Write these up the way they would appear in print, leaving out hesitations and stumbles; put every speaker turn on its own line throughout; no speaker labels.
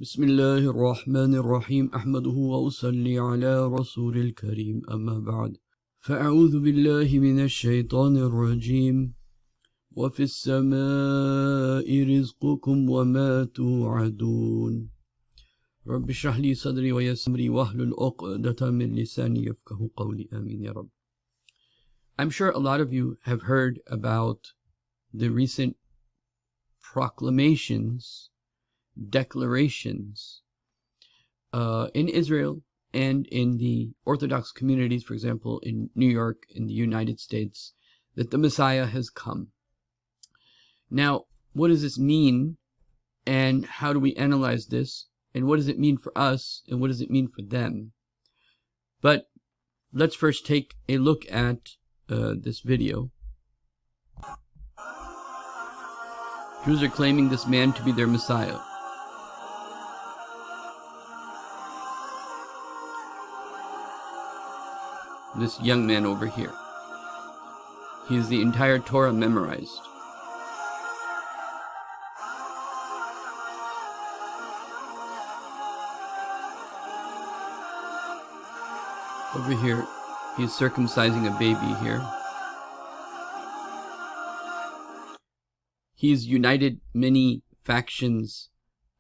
بسم الله الرحمن الرحيم أحمده وأصلي على رسول الكريم أما بعد فأعوذ بالله من الشيطان الرجيم وفي السماء رزقكم وما توعدون رب اشرح لي صدري ويسر لي واحلل عقدة من لساني يفقهوا قولي آمين يا رب. I'm sure a lot of you have heard about the recent declarations in Israel and in the Orthodox communities, for example, in New York, in the United States, that the Messiah has come. Now, what does this mean, and how do we analyze this, and what does it mean for us, and what does it mean for them? But let's first take a look at this video. Jews are claiming this man to be their Messiah. This young man over here. He has the entire Torah memorized. Over here, he's circumcising a baby here. He's united many factions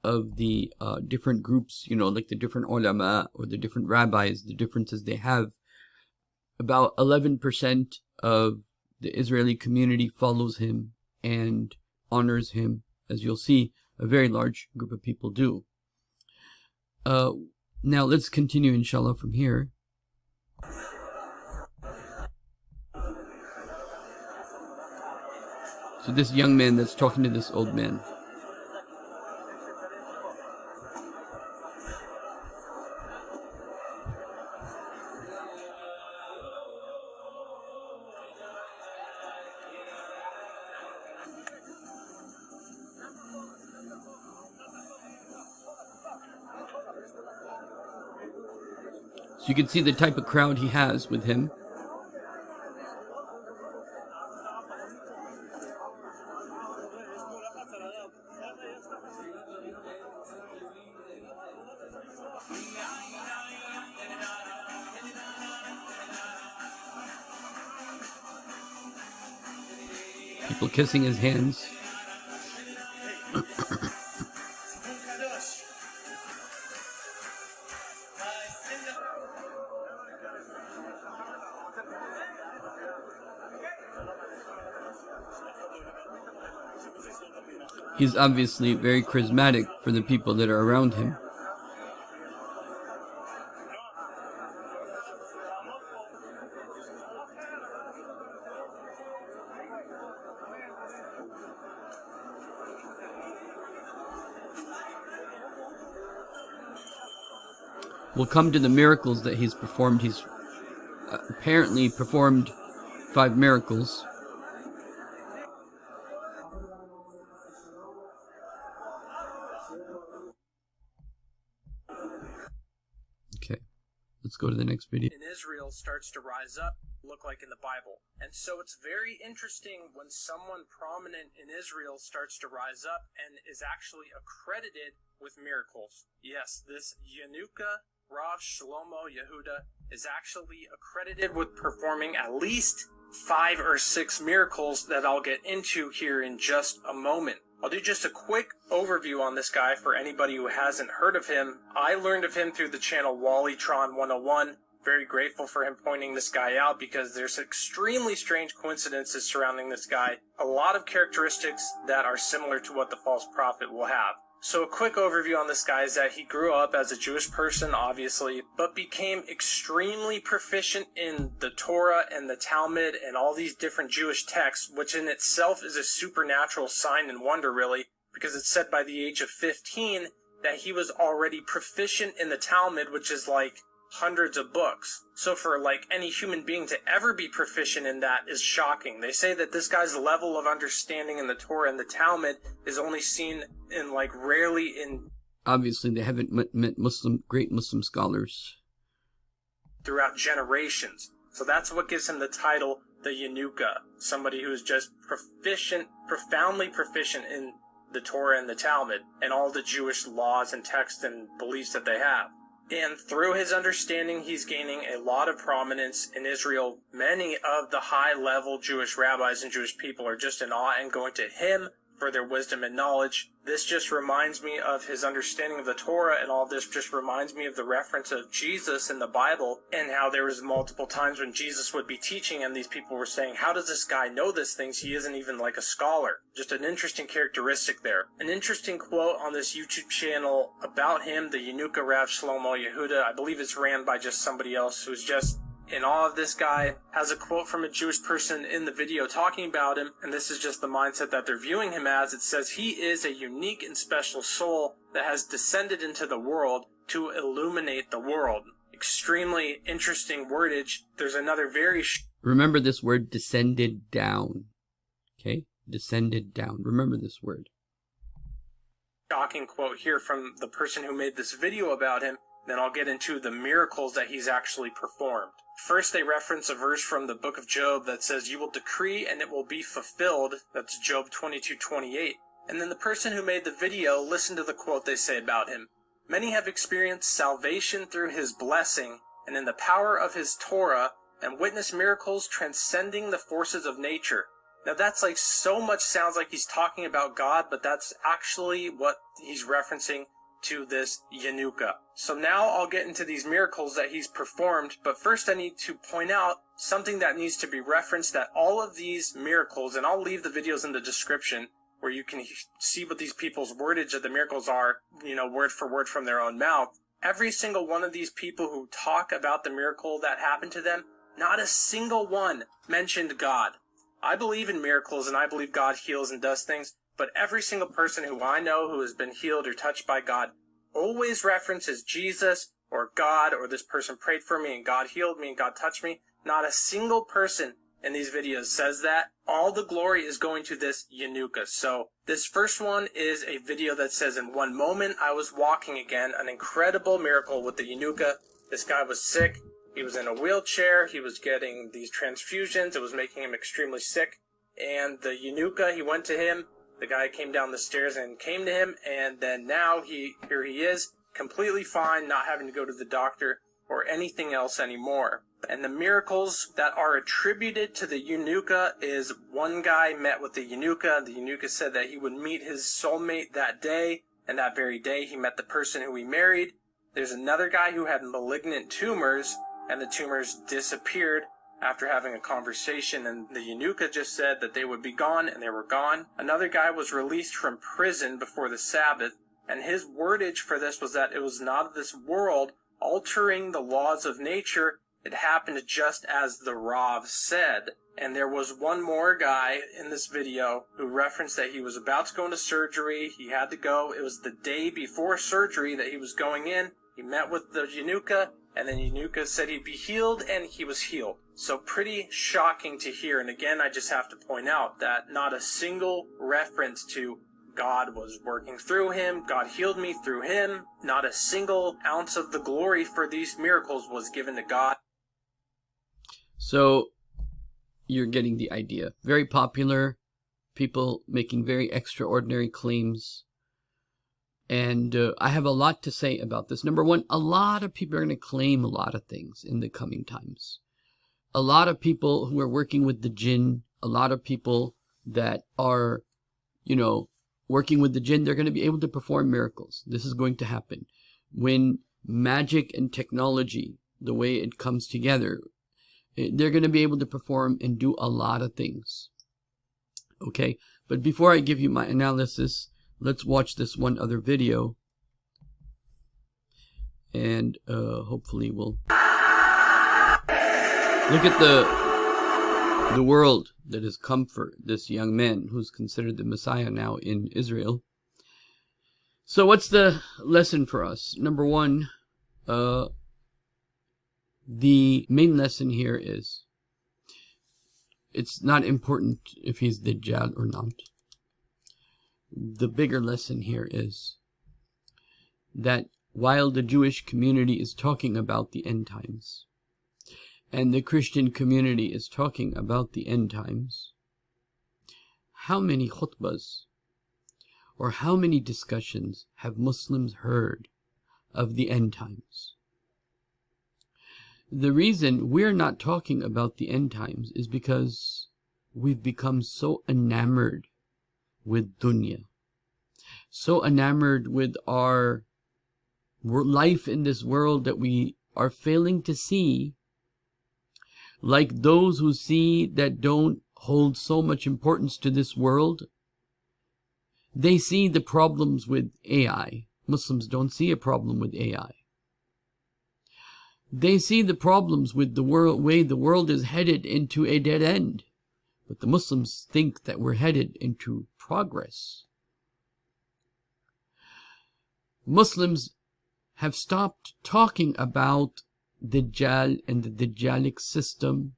of the different groups, like the different ulama or the different rabbis, the differences they have. About 11% of the Israeli community follows him and honors him. As you'll see, a very large group of people do. Now let's continue, inshallah, from here. So this young man that's talking to this old man. So you can see the type of crowd he has with him. People kissing his hands. He's obviously very charismatic for the people that are around him. We'll come to the miracles that he's performed. He's apparently performed 5 miracles. Okay, let's go to the next video.
In Israel starts to rise up, look like in the Bible. And so it's very interesting when someone prominent in Israel starts to rise up and is actually accredited with miracles. Yes, this Yanuka Rav Shlomo Yehuda is actually accredited with performing at least 5 or 6 miracles that I'll get into here in just a moment. I'll do just a quick overview on this guy for anybody who hasn't heard of him. I learned of him through the channel Wallytron 101. Very grateful for him pointing this guy out because there's extremely strange coincidences surrounding this guy. A lot of characteristics that are similar to what the false prophet will have. So a quick overview on this guy is that he grew up as a Jewish person, obviously, but became extremely proficient in the Torah and the Talmud and all these different Jewish texts, which in itself is a supernatural sign and wonder, really, because it's said by the age of 15 that he was already proficient in the Talmud, which is like hundreds of books. So for like any human being to ever be proficient in that is shocking. They say that this guy's level of understanding in the Torah and the Talmud is only seen in like rarely in...
Obviously they haven't met great Muslim scholars
throughout generations. So that's what gives him the title the Yanuka. Somebody who is just proficient, profoundly proficient in the Torah and the Talmud and all the Jewish laws and texts and beliefs that they have. And through his understanding, he's gaining a lot of prominence in Israel. Many of the high-level Jewish rabbis and Jewish people are just in awe and going to him for their wisdom and knowledge. This just reminds me of his understanding of the Torah, and all this just reminds me of the reference of Jesus in the Bible, and how there was multiple times when Jesus would be teaching and these people were saying, how does this guy know these things? He isn't even like a scholar. Just an interesting characteristic there. An interesting quote on this YouTube channel about him, the Yenuka Rav Shlomo Yehuda. I believe it's ran by just somebody else who's just in awe of this guy, has a quote from a Jewish person in the video talking about him, and this is just the mindset that they're viewing him as. It says, he is a unique and special soul that has descended into the world to illuminate the world. Extremely interesting wordage. There's another very
Remember this word, descended down. Okay? Descended down. Remember this word.
Shocking quote here from the person who made this video about him. Then I'll get into the miracles that he's actually performed. First, they reference a verse from the book of Job that says, you will decree and it will be fulfilled. That's Job 22:28. And then the person who made the video, listen to the quote they say about him. Many have experienced salvation through his blessing and in the power of his Torah, and witnessed miracles transcending the forces of nature. Now that's like so much sounds like he's talking about God, but that's actually what he's referencing to this Yenuka. So now I'll get into these miracles that he's performed, but first I need to point out something that needs to be referenced, that all of these miracles, and I'll leave the videos in the description where you can see what these people's wordage of the miracles are, word for word from their own mouth. Every single one of these people who talk about the miracle that happened to them, not a single one mentioned God. I believe in miracles and I believe God heals and does things, but every single person who I know who has been healed or touched by God always references Jesus or God, or this person prayed for me and God healed me and God touched me. Not a single person in these videos says that. All the glory is going to this Yenuka. So this first one is a video that says, in one moment I was walking again, an incredible miracle with the Yenuka. This guy was sick. He was in a wheelchair. He was getting these transfusions. It was making him extremely sick. And the Yenuka, he went to him. The guy came down the stairs and came to him, and then now here he is, completely fine, not having to go to the doctor or anything else anymore. And the miracles that are attributed to the Yenuka is, one guy met with the Yenuka. The Yenuka said that he would meet his soulmate that day, and that very day he met the person who he married. There's another guy who had malignant tumors, and the tumors disappeared after having a conversation, and the Yenuka just said that they would be gone, and they were gone. Another guy was released from prison before the Sabbath, and his wordage for this was that it was not of this world, altering the laws of nature. It happened just as the Rav said. And there was one more guy in this video who referenced that he was about to go into surgery. He had to go. It was the day before surgery that he was going in. He met with the Yenuka, and then Yenuka said he'd be healed, and he was healed. So pretty shocking to hear. And again, I just have to point out that not a single reference to God was working through him, God healed me through him. Not a single ounce of the glory for these miracles was given to God.
So you're getting the idea. Very popular, people making very extraordinary claims. And I have a lot to say about this. Number one, a lot of people are going to claim a lot of things in the coming times. A lot of people who are working with the jinn, a lot of people that are, working with the jinn, they're going to be able to perform miracles. This is going to happen. When magic and technology, the way it comes together, they're going to be able to perform and do a lot of things. Okay, but before I give you my analysis, let's watch this one other video. And hopefully we'll look at the world that has come for this young man who's considered the Messiah now in Israel. So what's the lesson for us? Number one, the main lesson here is it's not important if he's Dajjal or not. The bigger lesson here is that while the Jewish community is talking about the end times, and the Christian community is talking about the end times, how many khutbahs or how many discussions have Muslims heard of the end times? The reason we're not talking about the end times is because we've become so enamored with dunya, so enamored with our life in this world that we are failing to see, like those who see that don't hold so much importance to this world. They see the problems with AI. Muslims don't see a problem with AI. They see the problems with the way the world is headed into a dead end. But the Muslims think that we're headed into progress. Muslims have stopped talking about Dajjal and the Dajjalic system.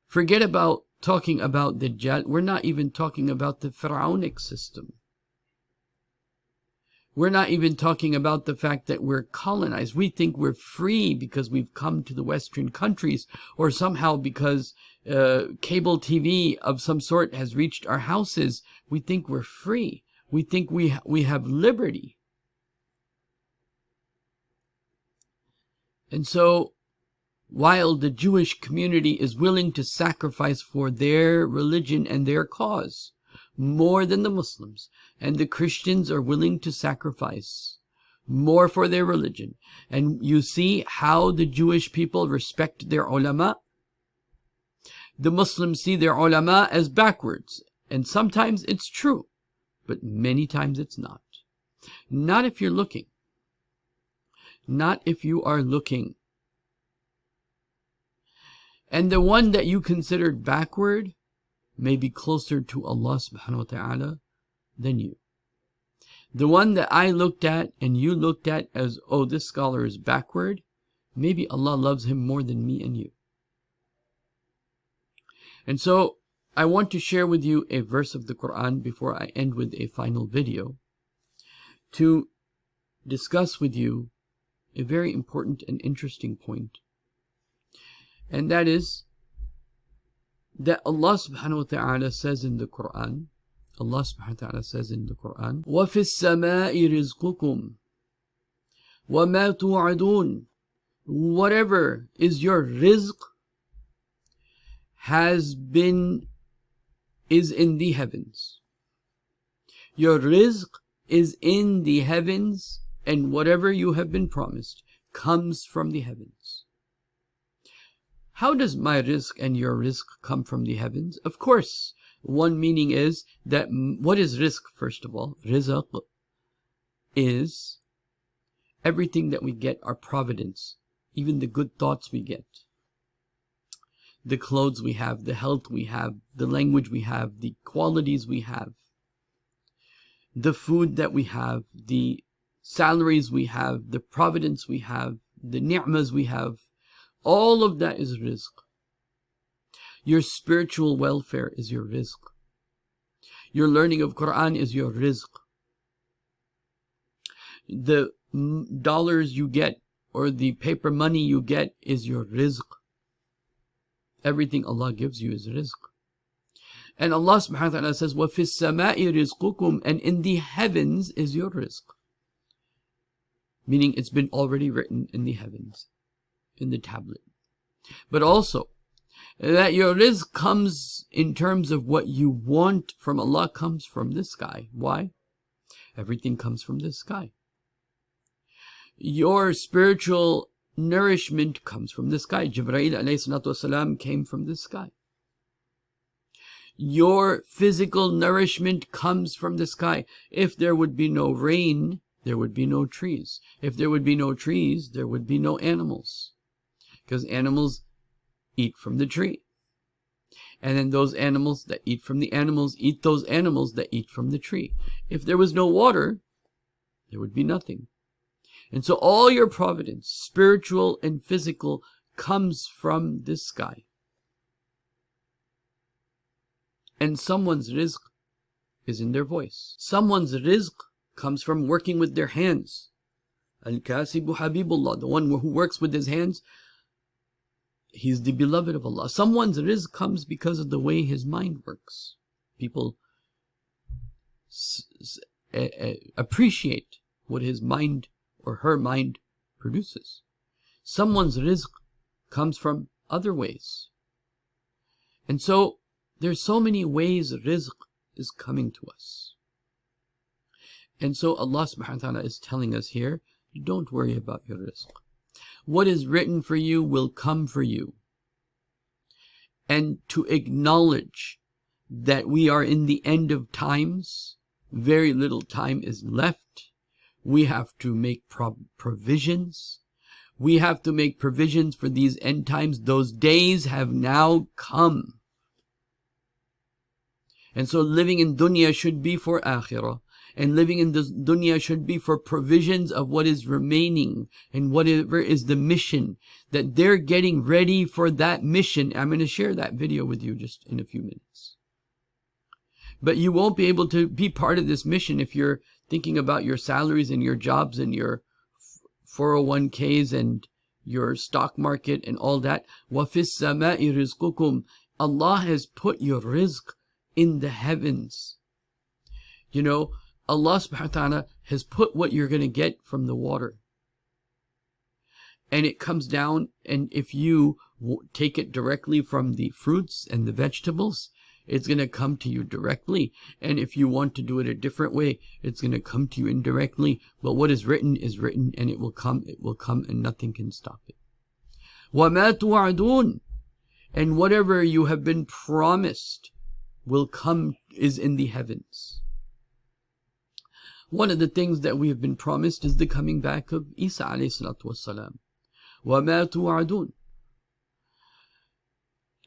Forget about talking about Dajjal. We're not even talking about the Pharaonic system. We're not even talking about the fact that we're colonized. We think we're free because we've come to the Western countries, or somehow because cable TV of some sort has reached our houses. We think we're free. We think we have liberty. And so, while the Jewish community is willing to sacrifice for their religion and their cause more than the Muslims, and the Christians are willing to sacrifice more for their religion, and you see how the Jewish people respect their ulama, the Muslims see their ulama as backwards. And sometimes it's true, but many times it's not. Not if you're looking. Not if you are looking. And the one that you considered backward may be closer to Allah subhanahu wa ta'ala than you. The one that I looked at and you looked at as, oh, this scholar is backward, maybe Allah loves him more than me and you. And so I want to share with you a verse of the Quran before I end with a final video, to discuss with you a very important and interesting point. And that is that Allah subhanahu wa ta'ala says in the Quran, Allah subhanahu wa ta'ala says in the Quran, وَفِي السَّمَاءِ رِزْقُكُمْ وَمَا تُوعَدُونَ. Whatever is your rizq is in the heavens. Your rizq is in the heavens, and whatever you have been promised comes from the heavens. How does my rizq and your rizq come from the heavens? Of course, one meaning is that, what is rizq first of all? Rizq is everything that we get, our providence, even the good thoughts we get, the clothes we have, the health we have, the language we have, the qualities we have, the food that we have, the salaries we have, the providence we have, the ni'mas we have. All of that is rizq. Your spiritual welfare is your rizq. Your learning of Quran is your rizq. The dollars you get or the paper money you get is your rizq. Everything Allah gives you is rizq. And Allah subhanahu wa ta'ala says, وَفِي السَّمَاءِ رِزْقُكُمْ, and in the heavens is your rizq. Meaning it's been already written in the heavens, in the tablet. But also, that your rizq comes in terms of what you want from Allah comes from this sky. Why? Everything comes from this sky. Your spiritual nourishment comes from the sky. Jibreel alayhi salatu wasalam came from the sky. Your physical nourishment comes from the sky. If there would be no rain, there would be no trees. If there would be no trees, there would be no animals. Because animals eat from the tree. And then those animals that eat from the animals eat those animals that eat from the tree. If there was no water, there would be nothing. And so all your providence, spiritual and physical, comes from this sky. And someone's rizq is in their voice. Someone's rizq comes from working with their hands. Al-Kasibu Habibullah, the one who works with his hands, he's the beloved of Allah. Someone's rizq comes because of the way his mind works. People appreciate what his mind or her mind produces. Someone's rizq comes from other ways. And so there's so many ways rizq is coming to us. And so Allah subhanahu wa ta'ala is telling us here, don't worry about your rizq. What is written for you will come for you. And to acknowledge that we are in the end of times, very little time is left. We have to make provisions. We have to make provisions for these end times. Those days have now come. And so living in dunya should be for akhirah. And living in this dunya should be for provisions of what is remaining and whatever is the mission that they're getting ready for that mission. I'm going to share that video with you just in a few minutes. But you won't be able to be part of this mission if you're thinking about your salaries and your jobs and your 401ks and your stock market and all that. وَفِي السَّمَاءِ رِزْقُكُمْ. Allah has put your rizq in the heavens. You know, Allah subhanahu wa ta'ala has put what you're going to get from the water. And it comes down, and if you take it directly from the fruits and the vegetables, it's going to come to you directly. And if you want to do it a different way, it's going to come to you indirectly. But what is written, and it will come, and nothing can stop it. وَمَا تُوعَدُونَ. And whatever you have been promised will come, is in the heavens. One of the things that we have been promised is the coming back of Isa alayhi salatu wassalam. وَمَا تُوعَدُونَ.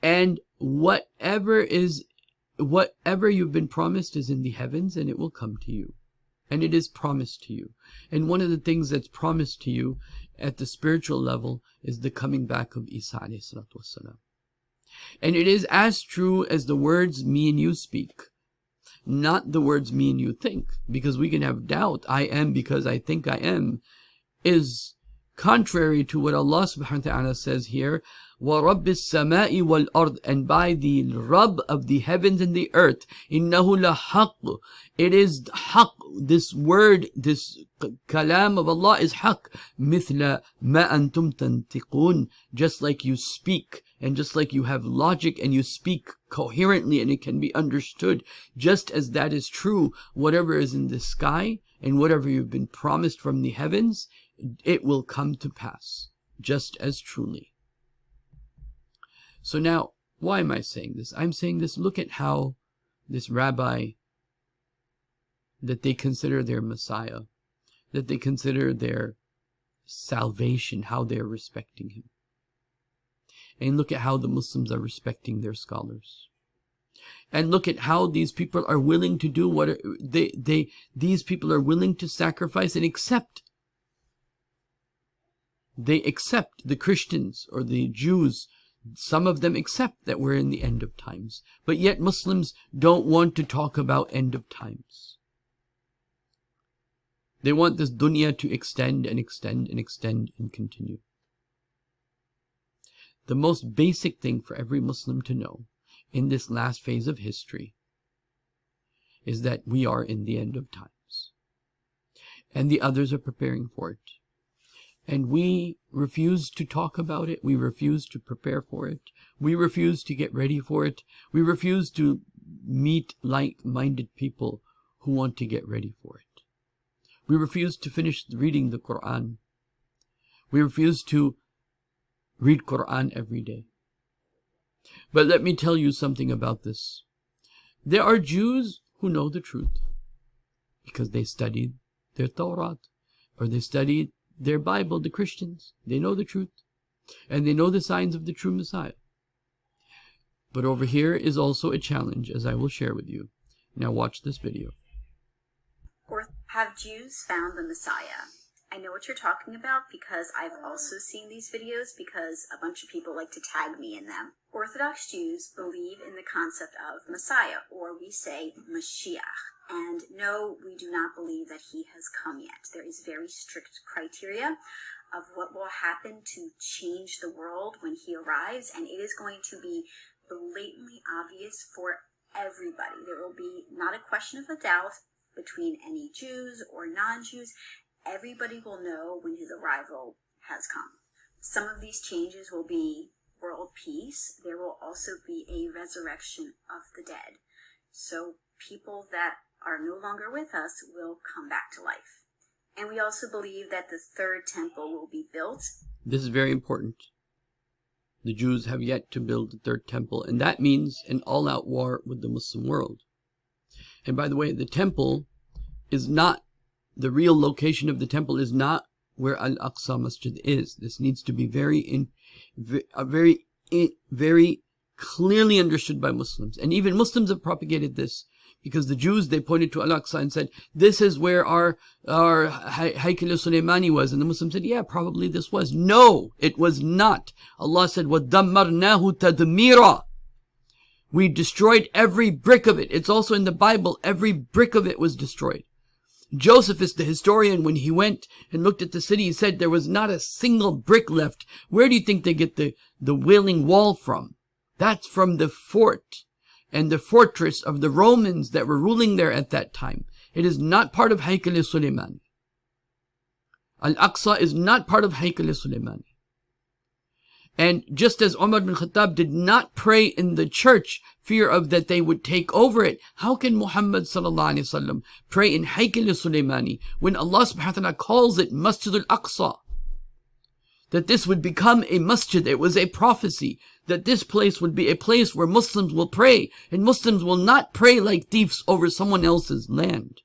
And whatever you've been promised is in the heavens, and it will come to you. And it is promised to you. And one of the things that's promised to you at the spiritual level is the coming back of Isa alayhi salatu wassalam. And it is as true as the words me and you speak. Not the words me and you think, because we can have doubt. I am because I think I am, is contrary to what Allah subhanahu wa ta'ala says here. وَرَبِّ السَّمَاءِ وَالْأَرْضِ. And by the Rabb of the heavens and the earth. إِنَّهُ لَحَقٌّ. It is haqq. This word, this kalam of Allah is haqq. مِثْلَ مَا أَنْتُمْ تَنْتِقُونَ. Just like you speak, and just like you have logic and you speak coherently and it can be understood, just as that is true, whatever is in the sky and whatever you've been promised from the heavens, it will come to pass, just as truly. So now, why am I saying this? I'm saying this, look at how this rabbi, that they consider their Messiah, that they consider their salvation, how they're respecting him. And look at how the Muslims are respecting their scholars. And look at how these people are willing to do what these people are willing to sacrifice and accept. They accept, the Christians or the Jews, some of them accept that we're in the end of times. But yet Muslims don't want to talk about end of times. They want this dunya to extend and extend and extend and continue. The most basic thing for every Muslim to know in this last phase of history is that we are in the end of times. And the others are preparing for it. And we refuse to talk about it. We refuse to prepare for it. We refuse to get ready for it. We refuse to meet like-minded people who want to get ready for it. We refuse to finish reading the Quran. We refuse to read Quran every day. But let me tell you something about this. There are Jews who know the truth because they studied their Torah, or they studied their Bible, the Christians. They know the truth and they know the signs of the true Messiah. But over here is also a challenge, as I will share with you. Now watch this video.
Or have Jews found the Messiah? I know what you're talking about because I've also seen these videos because a bunch of people like to tag me in them. Orthodox Jews believe in the concept of Messiah, or we say Mashiach. And no, we do not believe that he has come yet. There is very strict criteria of what will happen to change the world when he arrives, and it is going to be blatantly obvious for everybody. There will be not a question of a doubt, between any Jews or non-Jews. Everybody will know when his arrival has come. Some of these changes will be world peace. There will also be a resurrection of the dead. So people that are no longer with us will come back to life. And we also believe that the third temple will be built.
This is very important. The Jews have yet to build the third temple, and that means an all-out war with the Muslim world. And by the way, the temple is not, the real location of the temple is not where Al-Aqsa Masjid is. This needs to be very clearly understood by Muslims. And even Muslims have propagated this, because the Jews, they pointed to Al-Aqsa and said, this is where our Haykal Sulaymani was. And the Muslims said, yeah, probably this was. No, it was not. Allah said, وَدَمَّرْنَاهُ تَدْمِيرًا. We destroyed every brick of it. It's also in the Bible. Every brick of it was destroyed. Josephus, the historian, when he went and looked at the city, he said there was not a single brick left. Where do you think they get the Wailing Wall from? That's from the fort and the fortress of the Romans that were ruling there at that time. It is not part of Haykal Sulaymani. Al-Aqsa is not part of Haykal Sulaymani. And just as Omar bin Khattab did not pray in the church, fear of that they would take over it, how can Muhammad sallallahu alaihi wasallam pray in Haykal Sulaymani when Allah subhanahu wa ta'ala calls it Masjid al-Aqsa? That this would become a masjid. It was a prophecy that this place would be a place where Muslims will pray, and Muslims will not pray like thieves over someone else's land.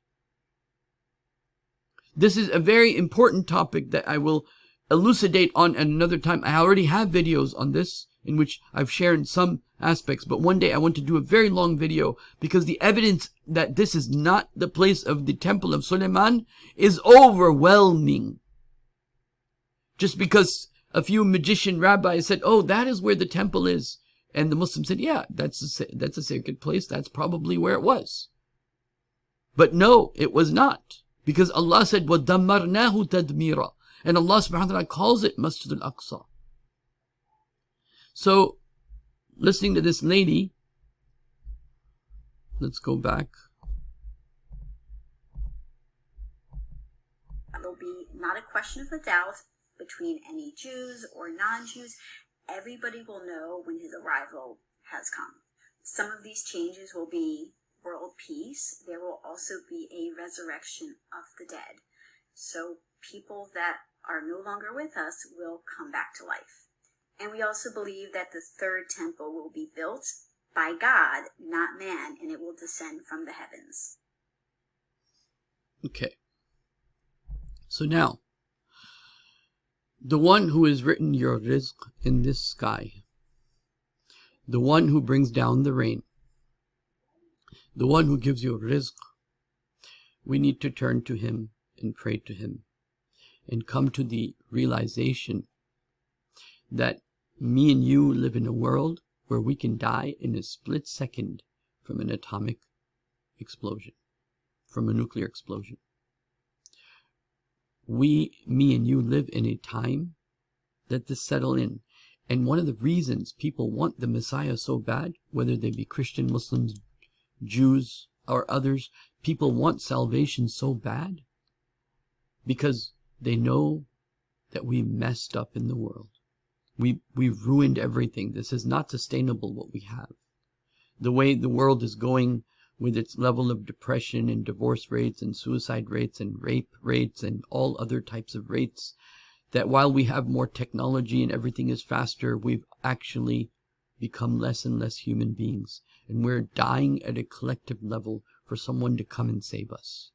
This is a very important topic that I will elucidate on at another time. I already have videos on this in which I've shared some aspects, but one day I want to do a very long video, because the evidence that this is not the place of the temple of Suleiman is overwhelming. Just because a few magician rabbis said, oh, that is where the temple is, and the Muslims said, yeah, that's a sacred place, that's probably where it was. But no, it was not, because Allah said, وَدَمَّرْنَاهُ تَدْمِيرًا, and Allah subhanahu wa ta'ala calls it Masjid al-Aqsa. So, listening to this lady, let's go back.
There'll be not a question of a doubt between any Jews or non-Jews. Everybody will know when his arrival has come. Some of these changes will be world peace. There will also be a resurrection of the dead. So people that are no longer with us will come back to life. And we also believe that the third temple will be built by God, not man, and it will descend from the heavens.
Okay. So now, the one who has written your rizq in this sky, the one who brings down the rain, the one who gives you rizq, we need to turn to him and pray to him and come to the realization that me and you live in a world where we can die in a split second from an atomic explosion, from a nuclear explosion. Me and you live in a time that this settle in. And one of the reasons people want the Messiah so bad, whether they be Christian, Muslims, Jews, or others, people want salvation so bad because they know that we messed up in the world. We've ruined everything. This is not sustainable what we have. The way the world is going with its level of depression and divorce rates and suicide rates and rape rates and all other types of rates, that while we have more technology and everything is faster, we've actually become less and less human beings. And we're dying at a collective level for someone to come and save us.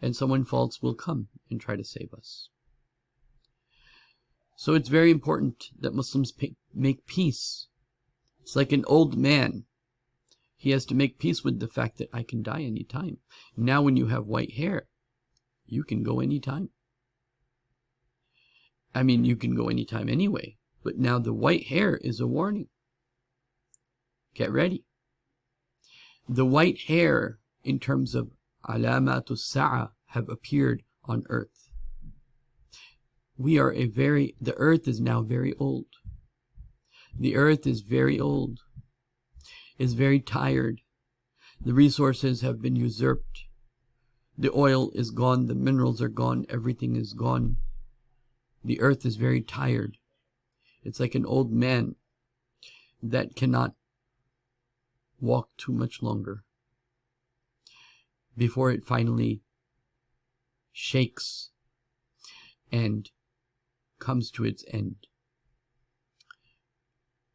And someone false will come and try to save us. So it's very important that Muslims make peace. It's like an old man. He has to make peace with the fact that I can die anytime. Now when you have white hair, you can go anytime. I mean, you can go anytime anyway. But now the white hair is a warning. Get ready. The white hair, in terms of alamatus sa'a, have appeared on earth. The earth is now very old. The earth is very old. Is very tired. The resources have been usurped. The oil is gone, the minerals are gone, everything is gone. The earth is very tired. It's like an old man that cannot walk too much longer before it finally shakes and comes to its end.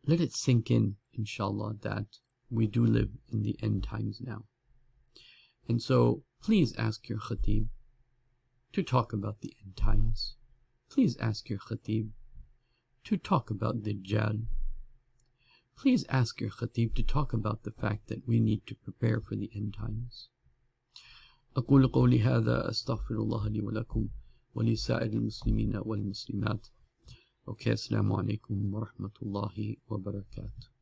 Let it sink in, inshallah, that we do live in the end times now. And so, please ask your khatib to talk about the end times. Please ask your khatib to talk about Dajjal. Please ask your khatib to talk about the fact that we need to prepare for the end times. أقول قولي هذا أستغفر الله لي ولكم ولسائر المسلمين والمسلمات. Okay, Assalamu alaikum wa rahmatullahi wa barakatuh.